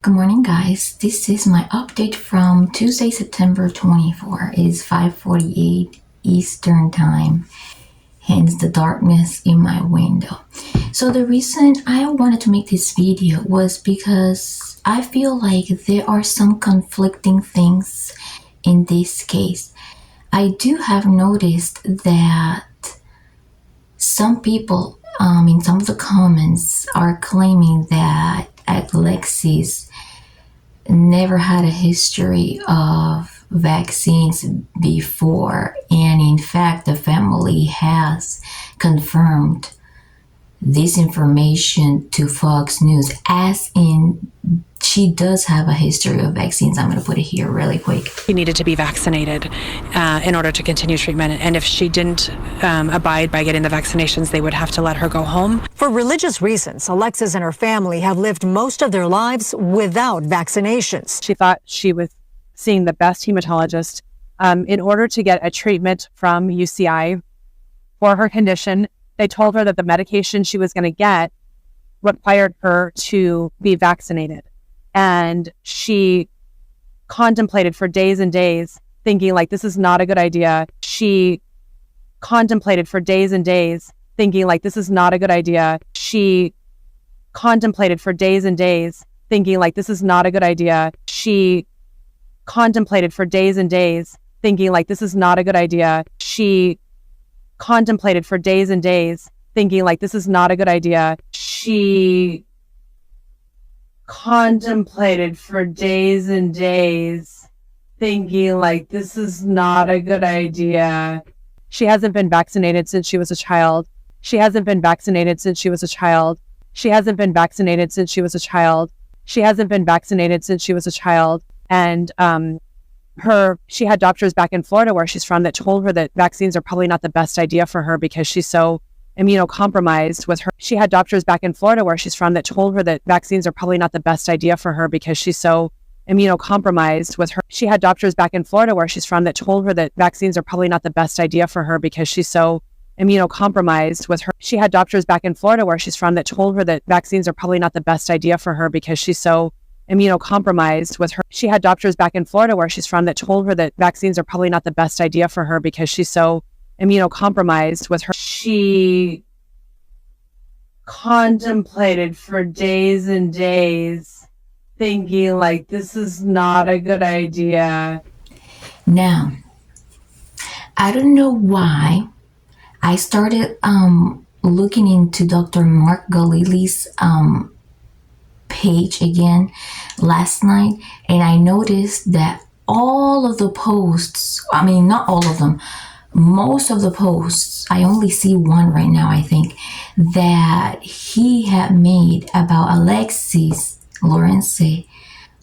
Good morning, guys. This is my update from Tuesday, September 24. It is 5:48 Eastern Time, hence the darkness in my window. So the reason I wanted to make this video was because I feel like there are some conflicting things in this case. I do have noticed that some people in some of the comments are claiming that Alexis never had a history of vaccines before, and in fact the family has confirmed this information to Fox News, as in she does have a history of vaccines. I'm going to put it here really quick. She needed to be vaccinated in order to continue treatment, and if she didn't abide by getting the vaccinations, they would have to let her go home. For religious reasons, Alexis and her family have lived most of their lives without vaccinations. She thought she was seeing the best hematologist in order to get a treatment from UCI for her condition. They told her that the medication she was going to get required her to be vaccinated. And she contemplated for days and days, thinking like, this is not a good idea. She contemplated for days and days, thinking like, this is not a good idea. She contemplated for days and days, thinking like, this is not a good idea. She contemplated for days and days, thinking like, this is not a good idea. She contemplated for days and days, thinking like, this is not a good idea. She contemplated for days and days, thinking like, this is not a good idea. She hasn't been vaccinated since she was a child. She hasn't been vaccinated since she was a child. She hasn't been vaccinated since she was a child. She hasn't been vaccinated since she was a child. And she had doctors back in Florida where she's from that told her that vaccines are probably not the best idea for her because she's so immunocompromised with her. She had doctors back in Florida where she's from that told her that vaccines are probably not the best idea for her because she's so immunocompromised with her. She had doctors back in Florida where she's from that told her that vaccines are probably not the best idea for her because she's so immunocompromised with her. She had doctors back in Florida where she's from that told her that vaccines are probably not the best idea for her because she's so immunocompromised with her. She had doctors back in Florida where she's from that told her that vaccines are probably not the best idea for her because she's so immunocompromised with her. She contemplated for days and days, thinking like, this is not a good idea. Now, I don't know why I started looking into Dr. Mark Galili's page again last night, and I noticed that all of the posts, not all of them, most of the posts, I only see one right now, I think, that he had made about Alexis Lorenze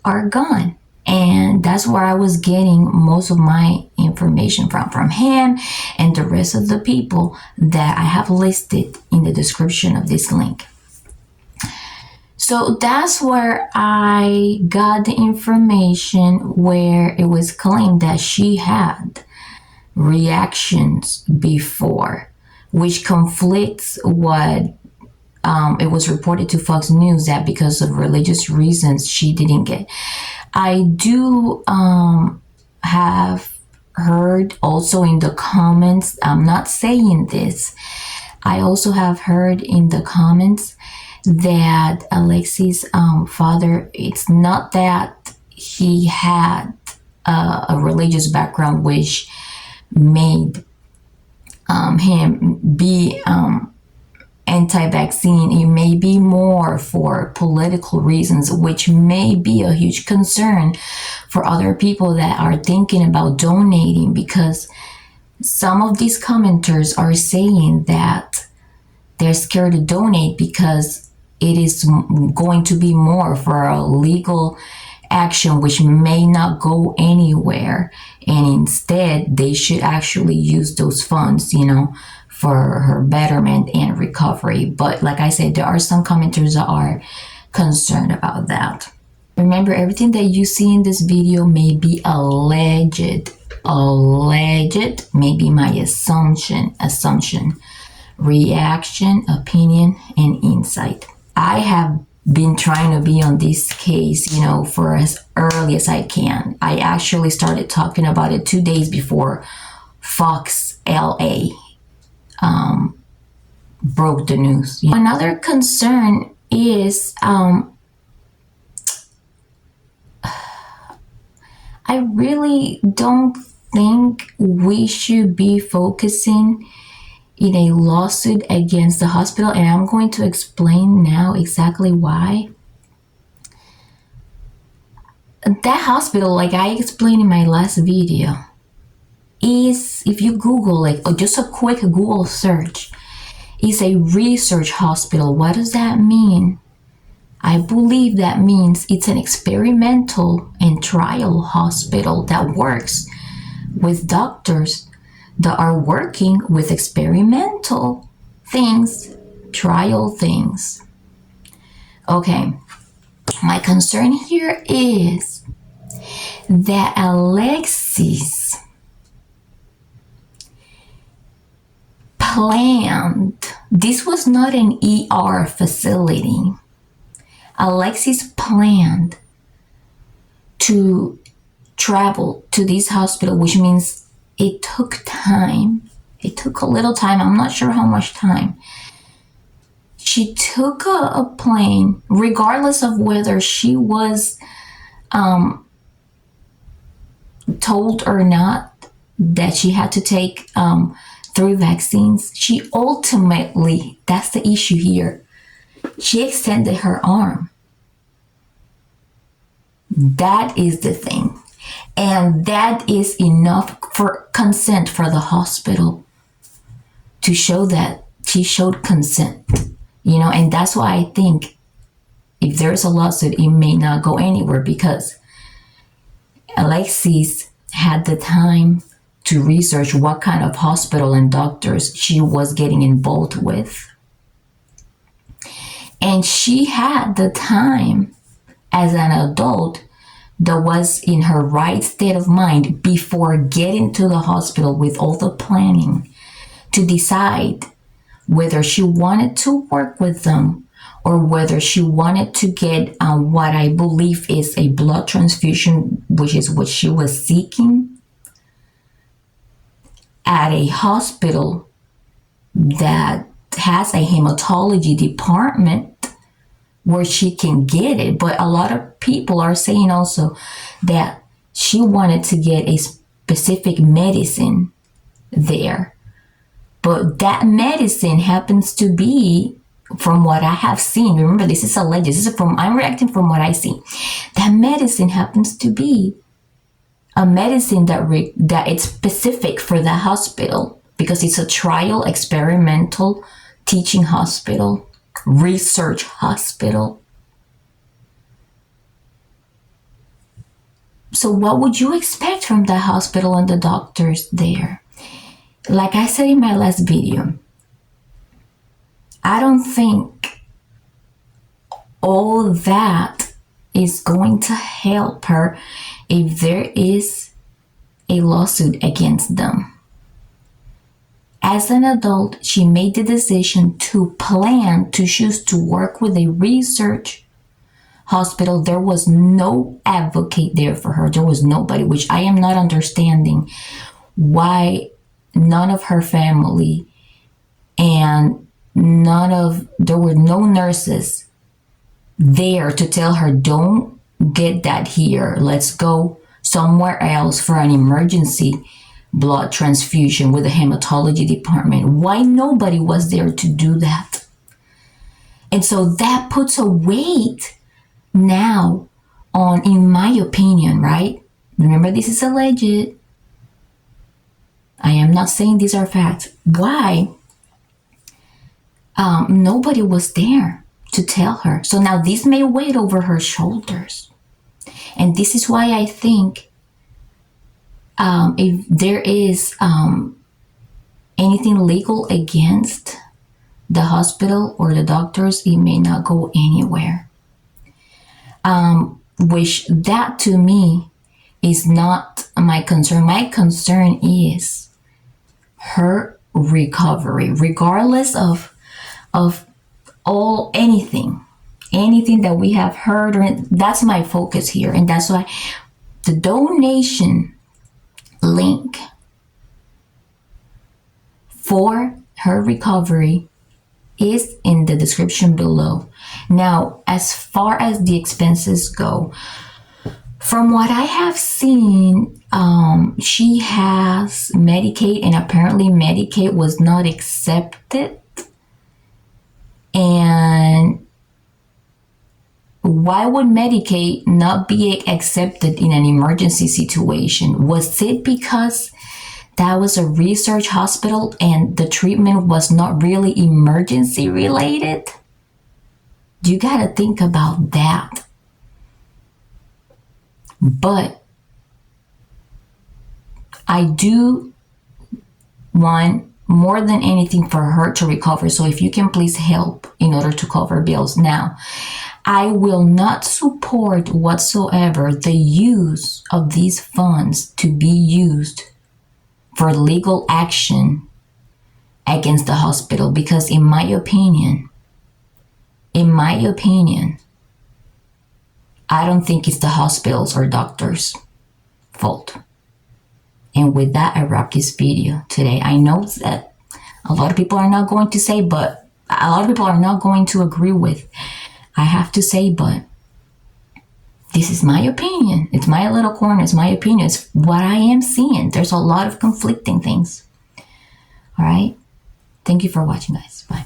are gone. And that's where I was getting most of my information from him and the rest of the people that I have listed in the description of this link. So that's where I got the information where it was claimed that she had reactions before, which conflicts what it was reported to Fox News that because of religious reasons she didn't get. I do have heard also in the comments, I'm not saying this, I also have heard in the comments that Alexis' father, it's not that he had a religious background which made him be anti-vaccine. It may be more for political reasons, which may be a huge concern for other people that are thinking about donating, because some of these commenters are saying that they're scared to donate because it is going to be more for a legal action which may not go anywhere, and instead they should actually use those funds, for her betterment and recovery. But like I said, there are some commenters that are concerned about that. Remember, everything that you see in this video may be alleged, may be my assumption, reaction, opinion, and insight. I have been trying to be on this case, for as early as I can. I actually started talking about it 2 days before Fox LA broke the news. Another concern is I really don't think we should be focusing in a lawsuit against the hospital, and I'm going to explain now exactly why. That hospital, like I explained in my last video, is, if you Google it, or just a quick Google search, is a research hospital. What does that mean? I believe that means it's an experimental and trial hospital that works with doctors that are working with experimental things, trial things. Okay, my concern here is that Alexis planned, this was not an ER facility. Alexis planned to travel to this hospital, which means it took time. It took a little time. I'm not sure how much time. She took a plane, regardless of whether she was told or not that she had to take 3 vaccines. She ultimately, that's the issue here, she extended her arm. That is the thing. And that is enough for consent for the hospital to show that she showed consent, and that's why I think if there's a lawsuit, it may not go anywhere, because Alexis had the time to research what kind of hospital and doctors she was getting involved with. And she had the time as an adult that was in her right state of mind before getting to the hospital with all the planning to decide whether she wanted to work with them or whether she wanted to get what I believe is a blood transfusion, which is what she was seeking, at a hospital that has a hematology department where she can get it. But a lot of people are saying also that she wanted to get a specific medicine there. But that medicine happens to be, from what I have seen, remember this is alleged, I'm reacting from what I see. That medicine happens to be a medicine that it's specific for the hospital, because it's a trial, experimental, teaching hospital, research hospital. So what would you expect from the hospital and the doctors there? Like I said in my last video, I don't think all that is going to help her if there is a lawsuit against them. As an adult, she made the decision to plan to choose to work with a research hospital. There was no advocate there for her. There was nobody, which I am not understanding why none of her family and there were no nurses there to tell her, don't get that here. Let's go somewhere else for an emergency blood transfusion with the hematology department. Why nobody was there to do that? And so that puts a weight now on, in my opinion, right? Remember, this is alleged. I am not saying these are facts. Why? Nobody was there to tell her. So now this may weigh over her shoulders. And this is why I think if there is anything legal against the hospital or the doctors, it may not go anywhere. Which that to me is not my concern. My concern is her recovery, regardless of anything anything that we have heard, or that's my focus here. And that's why the donation link for her recovery is in the description below. Now, as far as the expenses go, from what I have seen, she has Medicaid, and apparently Medicaid was not accepted. And why would Medicaid not be accepted in an emergency situation? Was it because that was a research hospital and the treatment was not really emergency related? You gotta think about that. But I do want more than anything for her to recover. So if you can please help in order to cover bills. Now, I will not support whatsoever the use of these funds to be used for legal action against the hospital, because in my opinion, I don't think it's the hospitals or doctors' fault. And with that, I wrap this video today. I know that a lot of people are not going to say, but a lot of people are not going to agree with. I have to say, but this is my opinion. It's my little corner. It's my opinion. It's what I am seeing. There's a lot of conflicting things. All right. Thank you for watching, guys. Bye.